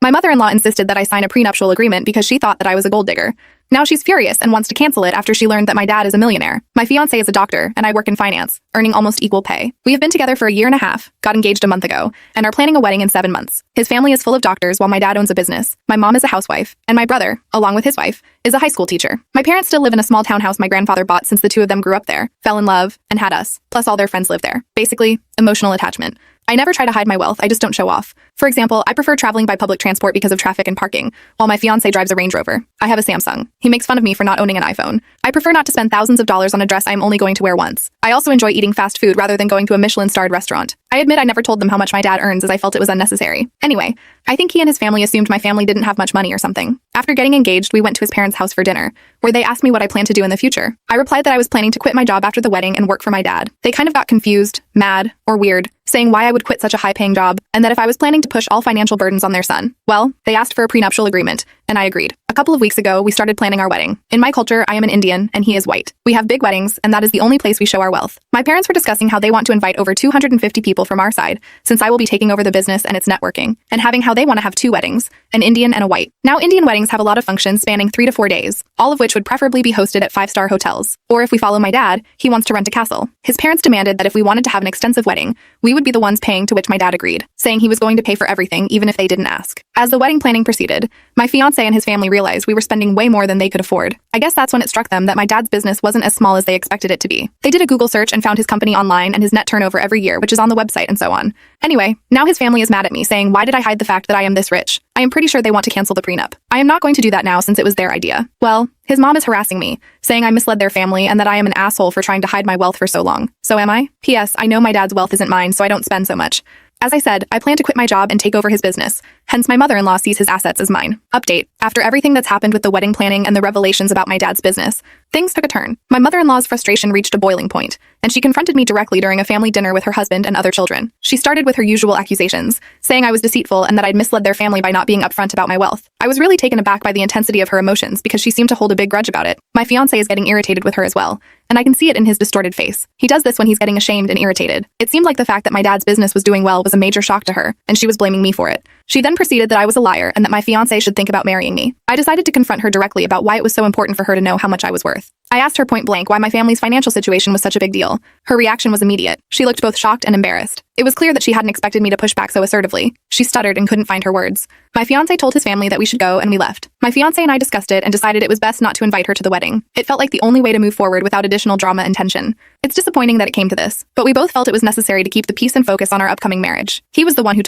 My mother-in-law insisted that I sign a prenuptial agreement because she thought that I was a gold digger. Now she's furious and wants to cancel it after she learned that my dad is a millionaire. My fiancé is a doctor, and I work in finance, earning almost equal pay. We have been together for a year and a half, got engaged a month ago, and are planning a wedding in 7 months. His family is full of doctors while my dad owns a business. My mom is a housewife, and my brother, along with his wife, is a high school teacher. My parents still live in a small townhouse my grandfather bought since the two of them grew up there, fell in love, and had us, plus all their friends live there. Basically, emotional attachment. I never try to hide my wealth, I just don't show off. For example, I prefer traveling by public transport because of traffic and parking, while my fiancé drives a Range Rover. I have a Samsung. He makes fun of me for not owning an iPhone. I prefer not to spend thousands of dollars on a dress I'm only going to wear once. I also enjoy eating fast food rather than going to a Michelin-starred restaurant. I admit I never told them how much my dad earns as I felt it was unnecessary. Anyway, I think he and his family assumed my family didn't have much money or something. After getting engaged, we went to his parents' house for dinner, where they asked me what I planned to do in the future. I replied that I was planning to quit my job after the wedding and work for my dad. They kind of got confused, mad, or weird, saying why I would quit such a high-paying job, and that if I was planning to push all financial burdens on their son. Well, they asked for a prenuptial agreement, and I agreed. A couple of weeks ago, we started planning our wedding. In my culture, I am an Indian, and he is white. We have big weddings, and that is the only place we show our wealth. My parents were discussing how they want to invite over 250 people from our side, since I will be taking over the business and its networking, and having how they want to have 2 weddings, an Indian and a white. Now, Indian weddings have a lot of functions spanning 3 to 4 days, all of which would preferably be hosted at 5-star hotels. Or if we follow my dad, he wants to rent a castle. His parents demanded that if we wanted to have an extensive wedding, we would be the ones paying, to which my dad agreed, saying he was going to pay for everything even if they didn't ask. As the wedding planning proceeded, my fiancé and his family realized we were spending way more than they could afford. I guess that's when it struck them that my dad's business wasn't as small as they expected it to be. They did a Google search and found his company online and his net turnover every year, which is on the website and so on. Anyway, now his family is mad at me, saying why did I hide the fact that I am this rich? I am pretty sure they want to cancel the prenup. I am not going to do that now since it was their idea. Well, his mom is harassing me, saying I misled their family and that I am an asshole for trying to hide my wealth for so long. So am I? P.S. I know my dad's wealth isn't mine, so I don't spend so much. As I said, I plan to quit my job and take over his business, hence my mother-in-law sees his assets as mine. Update. After everything that's happened with the wedding planning and the revelations about my dad's business, things took a turn. My mother-in-law's frustration reached a boiling point, and she confronted me directly during a family dinner with her husband and other children. She started with her usual accusations, saying I was deceitful and that I'd misled their family by not being upfront about my wealth. I was really taken aback by the intensity of her emotions because she seemed to hold a big grudge about it. My fiancé is getting irritated with her as well, and I can see it in his distorted face. He does this when he's getting ashamed and irritated. It seemed like the fact that my dad's business was doing well was a major shock to her, and she was blaming me for it. She then proceeded that I was a liar and that my fiancé should think about marrying me. I decided to confront her directly about why it was so important for her to know how much I was worth. I asked her point blank why my family's financial situation was such a big deal. Her reaction was immediate. She looked both shocked and embarrassed. It was clear that she hadn't expected me to push back so assertively. She stuttered and couldn't find her words. My fiancé told his family that we should go, and we left. My fiancé and I discussed it and decided it was best not to invite her to the wedding. It felt like the only way to move forward without additional drama and tension. It's disappointing that it came to this, but we both felt it was necessary to keep the peace and focus on our upcoming marriage. He was the one who told